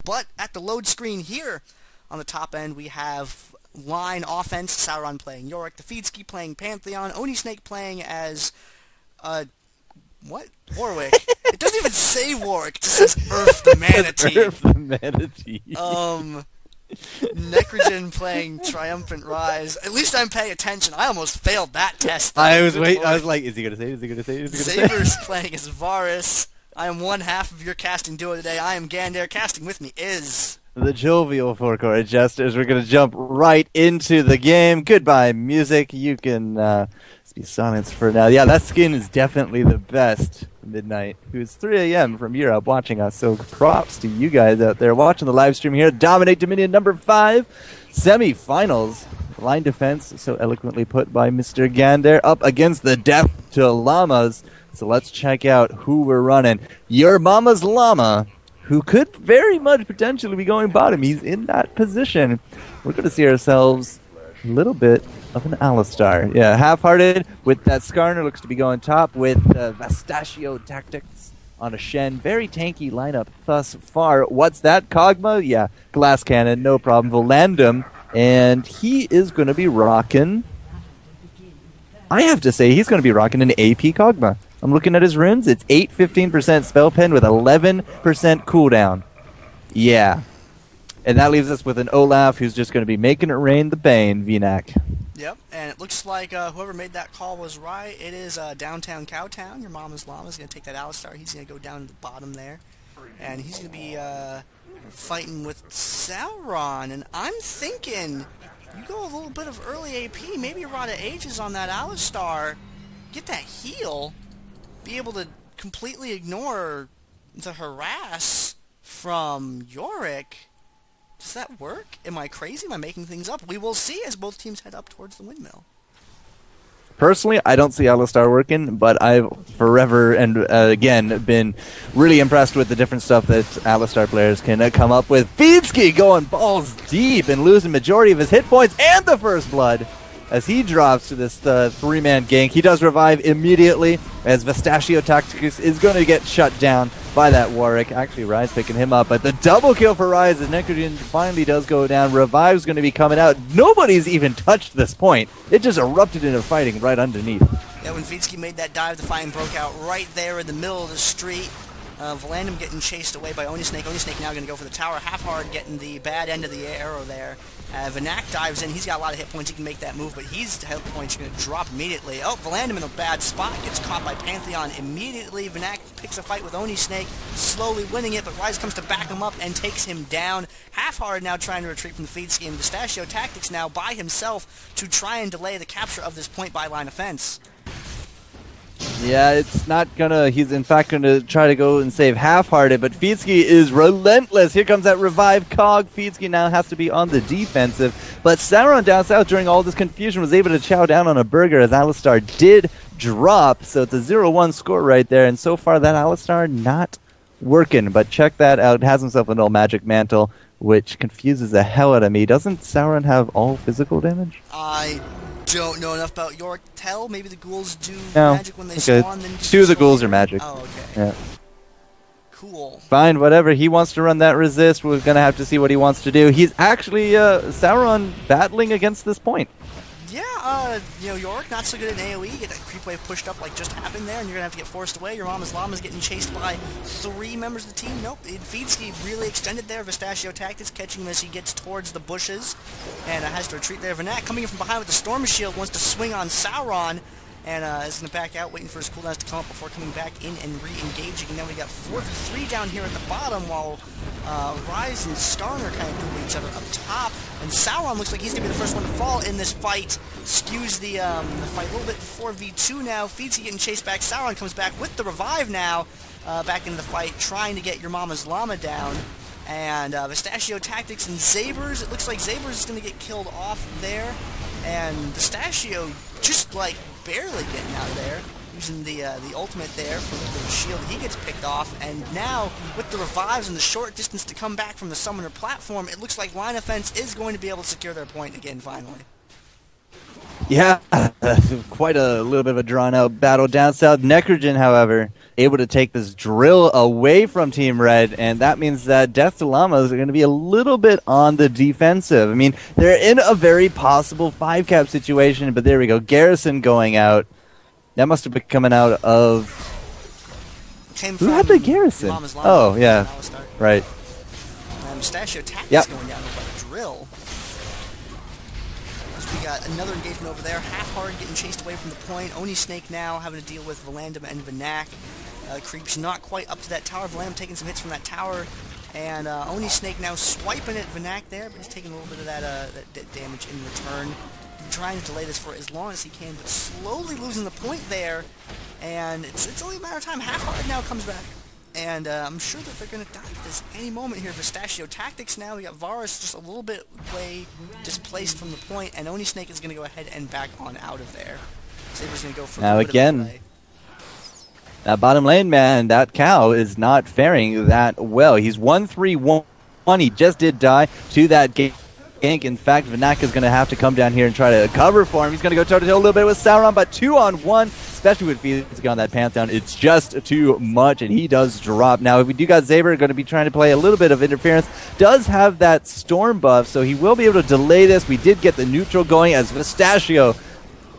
But at the load screen here on the top end, we have line offense, Sauron playing Yorick, TheFeedski playing Pantheon, onisnake playing as, what? Warwick. It doesn't even say Warwick, it just says Urf the Manatee. Urf the Manatee. Nekrogen playing Triumphant Ryze. At least I'm paying attention. I almost failed that test. I was like, is he gonna say it? Is he gonna say it? Is he gonna say it? ZaberZ playing as Varus. I am one half of your casting duo today. I am Gandair. Casting with me is the jovial FourCourtJesters. We're gonna jump right into the game. Goodbye, music. You can be silenced for now. Yeah, that skin is definitely the best. Midnight, who's 3 a.m. from Europe watching us. So props to you guys out there watching the live stream here. DominateDominion number 5 semi-finals. Line defense, so eloquently put by Mr. Gandair, up against the DeathToLlamas. So let's check out who we're running. Urmamasllama, who could very much potentially be going bottom. He's in that position. We're going to see ourselves a little bit of an Alistar. Yeah, Halfhearted with that Skarner looks to be going top with Vastatio tactics on a Shen. Very tanky lineup thus far. What's that? Kog'Maw? Yeah, glass cannon, no problem. Volandum, and he is going to be rocking. I have to say, he's going to be rocking an AP Kog'Maw. I'm looking at his runes. It's 15% spell pen with 11% cooldown. Yeah. And that leaves us with an Olaf who's just going to be making it rain the Bane, vNak. Yep, and it looks like whoever made that call was right. It is downtown Cowtown. Urmamasllama is going to take that Alistar. He's going to go down to the bottom there. And he's going to be fighting with Sauron. And I'm thinking, you go a little bit of early AP, maybe a Rod of Ages on that Alistar, get that heal, be able to completely ignore the harass from Yorick. Does that work? Am I crazy? Am I making things up? We will see as both teams head up towards the windmill. Personally, I don't see Alistar working, but I've forever and again been really impressed with the different stuff that Alistar players can come up with. FeedSki going balls deep and losing majority of his hit points and the first blood as he drops to this 3-man gank. He does revive immediately as Vastatio tactics is going to get shut down by that Warwick. Actually, Ryze picking him up, but the double kill for Ryze as Nekrogen finally does go down. Revive's going to be coming out. Nobody's even touched this point. It just erupted into fighting right underneath. Yeah, when FeedSki made that dive, the fighting broke out right there in the middle of the street. Volandum getting chased away by onisnake. Onisnake now going to go for the tower. Halfhearted getting the bad end of the arrow there. vNak dives in. He's got a lot of hit points. He can make that move, but his hit points are going to drop immediately. Oh, Volandum in a bad spot. Gets caught by Pantheon immediately. vNak picks a fight with onisnake, slowly winning it, but Ryze comes to back him up and takes him down. Halfhearted now trying to retreat from the FeedSki, and Vastatio tactics now by himself to try and delay the capture of this point by line of fence. Yeah, it's not gonna, he's in fact gonna try to go and save Halfhearted, but FeedSki is relentless. Here comes that revive cog. FeedSki now has to be on the defensive, but Sauron down south during all this confusion was able to chow down on a burger as Alistar did drop, so it's a 0-1 score right there, and so far that Alistar not working, but check that out. Has himself an old magic mantle, which confuses the hell out of me. Doesn't Sauron have all physical damage? I don't know enough about Yorick to tell. Maybe the ghouls do magic when they spawn. Then two of the ghouls are magic. Oh, okay. Yeah. Cool. Fine, whatever. He wants to run that resist. We're going to have to see what he wants to do. He's actually, Sauron battling against this point. Yeah, you know, Yorick not so good at AoE. Get that creep wave pushed up like just happened there, and you're going to have to get forced away. Urmamasllama's getting chased by 3 members of the team. Nope, FeedSki really extended there. Vastatio tactics catching him as he gets towards the bushes, and has to retreat there. vNak coming in from behind with the Storm Shield, wants to swing on Sauron, and is going to back out, waiting for his cooldowns to come up before coming back in and re-engaging. And then we got 4v3 down here at the bottom, while Ryze and Skarner kind of duel each other up top. And Sauron looks like he's going to be the first one to fall in this fight. Skews the fight a little bit. 4v2 now. FeedSki getting chased back. Sauron comes back with the revive now, back into the fight, trying to get Urmamasllama down. And Vastatio tactics and ZaberZ. It looks like ZaberZ is going to get killed off there. And Vastatio just like barely getting out of there, using the ultimate there for the shield. He gets picked off, and now with the revives and the short distance to come back from the summoner platform, it looks like line of fence is going to be able to secure their point again finally. Yeah, quite a little bit of a drawn-out battle down south. Nekrogen, however, able to take this drill away from Team Red, and that means that DeathToLlamas are going to be a little bit on the defensive. I mean, they're in a very possible 5-cap situation, but there we go. Garrison going out. That must have been coming out of... Who had the Garrison? Oh, yeah, right. Vastatio tactics going down with a drill. We got another engagement over there. Halfhearted getting chased away from the point. onisnake now having to deal with Volandum and vNak. Creep's not quite up to that tower. Volandum taking some hits from that tower. And onisnake now swiping at vNak there, but he's taking a little bit of that damage in return. Trying to delay this for as long as he can, but slowly losing the point there. And it's only a matter of time. Halfhearted now comes back. And I'm sure that they're going to die at this any moment here. Vastatio tactics now. We got Varus just a little bit way displaced from the point, and onisnake is going to go ahead and back on out of there. ZaberZ going to go for now a bit again. of a delay. That bottom lane, man, that cow is not faring that well. He's 1-3-1. He just did die to that gank. In fact, vNak is going to have to come down here and try to cover for him. He's going to go toe-to-toe a little bit with Sauron, but 2-on-1, especially with FourCoutJester on that Pantheon, it's just too much, and he does drop. Now, if we do got ZaberZ going to be trying to play a little bit of interference, does have that storm buff, so he will be able to delay this. We did get the neutral going as Vastatio.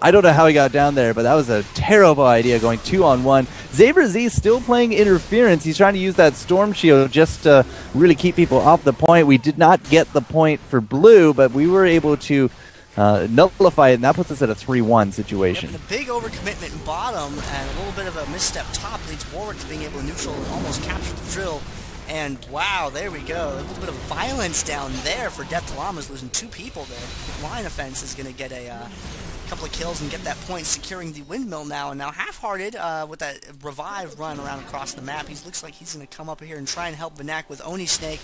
I don't know how he got down there, but that was a terrible idea going 2-on-1. ZaberZ still playing interference. He's trying to use that storm shield just to really keep people off the point. We did not get the point for blue, but we were able to nullify it, and that puts us at a 3-1 situation. Yep, and a big overcommitment in bottom and a little bit of a misstep top leads Warwick to being able to neutral and almost capture the drill. And wow, there we go. A little bit of violence down there for DeathToLlamas, losing 2 people there. Line offense is going to get a couple of kills and get that point, securing the windmill now. And now Halfhearted with that revive run around across the map. He looks like he's going to come up here and try and help vNak with onisnake.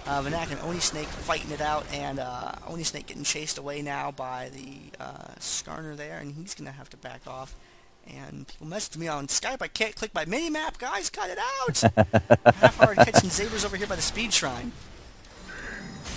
vNak and onisnake fighting it out, and onisnake getting chased away now by the Skarner there, and he's going to have to back off. And people messaged me on Skype, I can't click my mini-map, guys, cut it out! Halfhearted catching ZaberZ over here by the speed shrine.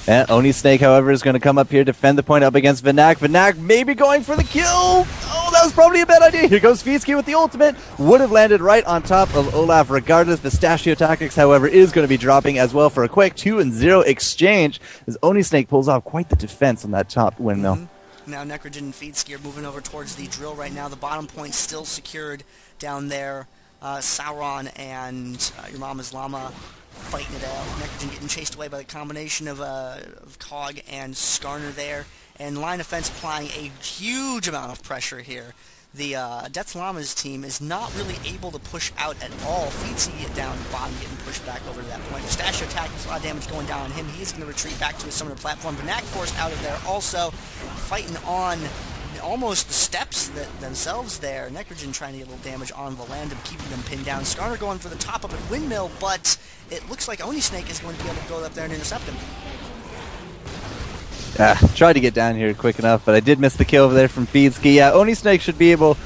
And onisnake, however, is going to come up here, defend the point up against vNak. vNak maybe going for the kill! Oh, that was probably a bad idea. Here goes TheFeedski with the ultimate. Would have landed right on top of Olaf regardless. Vastatio tactics, however, is going to be dropping as well for a quick 2-0 exchange as onisnake pulls off quite the defense on that top windmill. Now Nekrogen and TheFeedski are moving over towards the drill right now. The bottom point still secured down there. Sauron and urmamasllama fighting it out. Nekrogen getting chased away by the combination of Kog and Skarner there. And line offense applying a huge amount of pressure here. The DeathToLlamas team is not really able to push out at all. TheFeedski get down the bottom, getting pushed back over to that point. Vastatio tactics, a lot of damage going down on him. He is going to retreat back to his summoner platform. vNak forced out of there also, fighting on almost the steps themselves there. Nekrogen trying to get a little damage on Volandum, keeping them pinned down. Skarner going for the top of a windmill, but it looks like onisnake is going to be able to go up there and intercept him. Tried to get down here quick enough, but I did miss the kill over there from TheFeedski. Yeah, onisnake should be able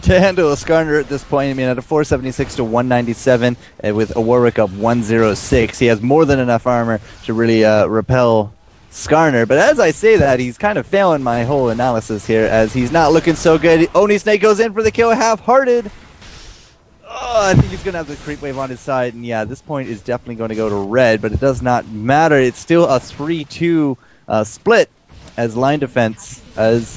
to handle a Skarner at this point. I mean, at a 476 to 197 with a Warwick up 106, he has more than enough armor to really repel Skarner. But as I say that, he's kind of failing my whole analysis here, as he's not looking so good. onisnake goes in for the kill, Halfhearted. Oh, I think he's going to have the creep wave on his side, and yeah, this point is definitely going to go to red, but it does not matter. It's still a 3-2 split, as line defense needs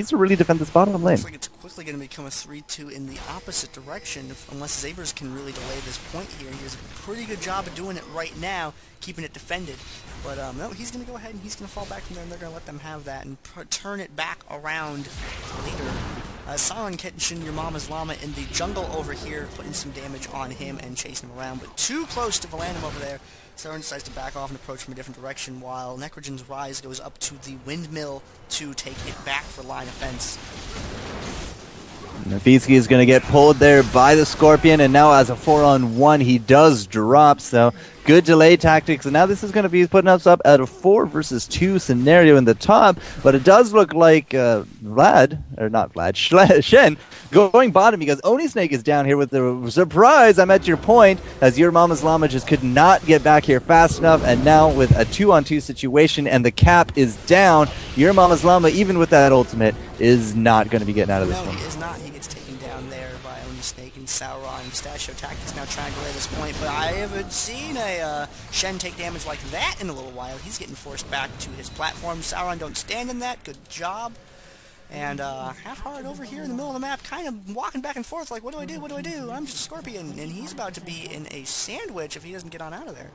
to really defend this bottom lane. Looks like it's quickly going to become a 3-2 in the opposite direction, unless ZaberZ can really delay this point here. He does a pretty good job of doing it right now, keeping it defended. But no, he's going to go ahead and he's going to fall back from there, and they're going to let them have that and turn it back around later. Sauron catching urmamasllama in the jungle over here, putting some damage on him and chasing him around, but too close to Volandum over there. Sauron decides to back off and approach from a different direction, while Nekrogen's Ryze goes up to the windmill to take it back for line offense. TheFeedski is going to get pulled there by the Scorpion, and now as a 4-on-1 he does drop, so good good delay tactics, and now this is going to be putting us up at a 4 versus 2 scenario in the top, but it does look like Shen going bottom because onisnake is down here with the surprise. I'm at your point, as urmamasllama just could not get back here fast enough, and now with a 2-on-2 situation and the cap is down, urmamasllama, even with that ultimate, is not going to be getting out of this one. No, he is not. He gets taken down there by onisnake and Sauron. Vastatio tactics now trying to delay this point, but I haven't seen a Shen take damage like that in a little while. He's getting forced back to his platform. Sauron don't stand in that. Good job. And Halfhearted over here in the middle of the map, kind of walking back and forth like, what do I do? What do I do? I'm just a scorpion. And he's about to be in a sandwich if he doesn't get on out of there.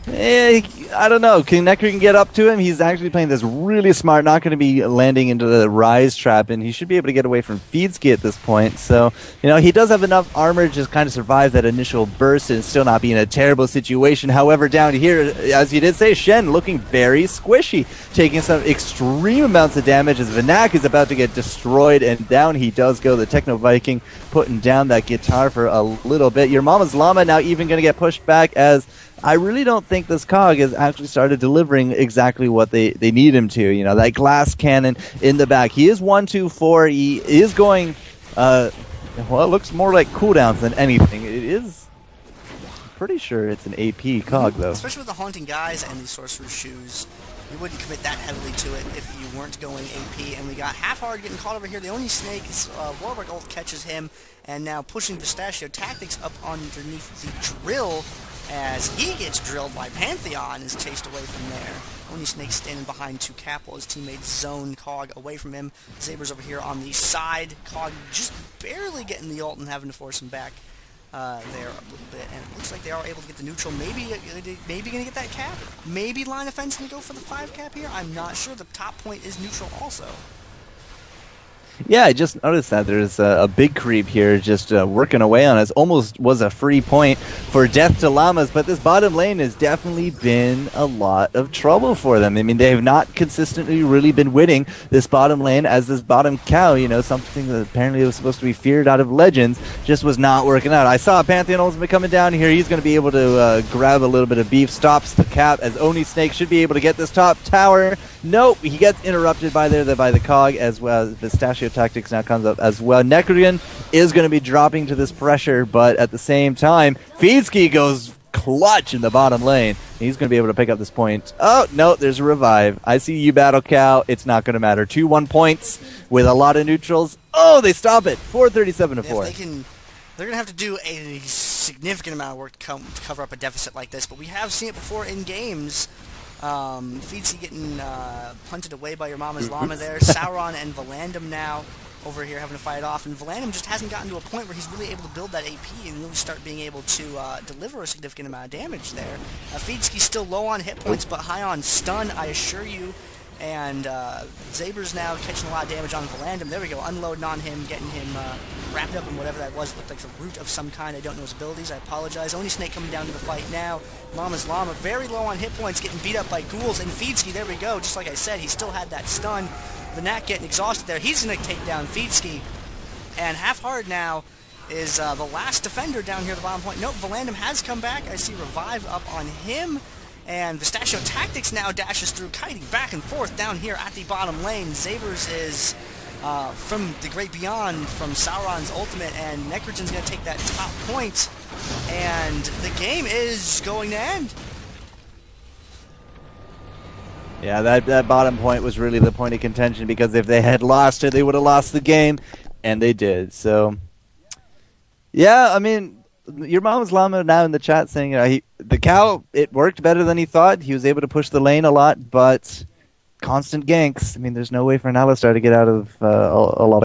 I don't know. Can Nekrogen get up to him? He's actually playing this really smart, not going to be landing into the Ryze trap, and he should be able to get away from FeedSki at this point. So, you know, he does have enough armor to just kind of survive that initial burst and still not be in a terrible situation. However, down here, as you did say, Shen looking very squishy, taking some extreme amounts of damage as vNak is about to get destroyed, and down he does go. The Techno Viking putting down that guitar for a little bit. Urmamasllama now even going to get pushed back, as I really don't think this Cog has actually started delivering exactly what they need him to. You know, that glass cannon in the back. He is 1-2-4. He is going, well, it looks more like cooldowns than anything. It is, I'm pretty sure it's an AP Cog, though. Especially with the Haunting Guys and the Sorcerer's Shoes, you wouldn't commit that heavily to it if you weren't going AP. And we got Halfhearted getting caught over here. The only snake is Warwick ult catches him, and now pushing Vastatio tactics up underneath the drill, as he gets drilled by Pantheon, is chased away from there. Onisnake standing behind to cap while his teammates zone Cog away from him. ZaberZ over here on the side. Cog just barely getting the ult and having to force him back there a little bit. And it looks like they are able to get the neutral. Maybe going to get that cap. Maybe line of fence can go for the 5 cap here. I'm not sure. The top point is neutral also. Yeah, I just noticed that there's a big creep here just working away on us. Almost was a free point for DeathToLlamas, but this bottom lane has definitely been a lot of trouble for them. I mean, they have not consistently really been winning this bottom lane, as this bottom cow, you know, something that apparently was supposed to be feared out of Legends, just was not working out. I saw Pantheon ultimate coming down here. He's going to be able to grab a little bit of beef, stops the cap, as onisnake should be able to get this top tower. Nope, he gets interrupted by the Cog, as well as Vastatio tactics now comes up as well. Nekrogen is going to be dropping to this pressure, but at the same time, FeedSki goes clutch in the bottom lane. He's going to be able to pick up this point. Oh, no, there's a revive. I see you, Battle Cow. It's not going to matter. 2-1 points with a lot of neutrals. Oh, they stop it. 437 to 4. They're going to have to do a significant amount of work to cover up a deficit like this, but we have seen it before in games. FeedSki getting punted away by urmamasllama there. Sauron and Volandum now over here having to fight off, and Volandum just hasn't gotten to a point where he's really able to build that AP and really start being able to deliver a significant amount of damage there. FeedSki's still low on hit points, but high on stun, I assure you. And ZaberZ now catching a lot of damage on Volandum. There we go, unloading on him, getting him wrapped up in whatever that was. Looked like a root of some kind. I don't know his abilities. I apologize. onisnake coming down to the fight now. urmamasllama very low on hit points, getting beat up by ghouls. And FeedSki, there we go. Just like I said, he still had that stun. vNak getting exhausted there. He's going to take down FeedSki. And Halfhearted now is the last defender down here at the bottom point. Nope, Volandum has come back. I see Revive up on him. And Vastatio tactics now dashes through, kiting back and forth down here at the bottom lane. ZaberZ is from the great beyond, from Sauron's ultimate, and Nekrogen's going to take that top point. And the game is going to end. Yeah, that bottom point was really the point of contention, because if they had lost it, they would have lost the game, and they did. So, yeah, I mean, urmamasllama now in the chat saying, the cow, it worked better than he thought. He was able to push the lane a lot, but constant ganks. I mean, there's no way for an Alistar to get out of a lot of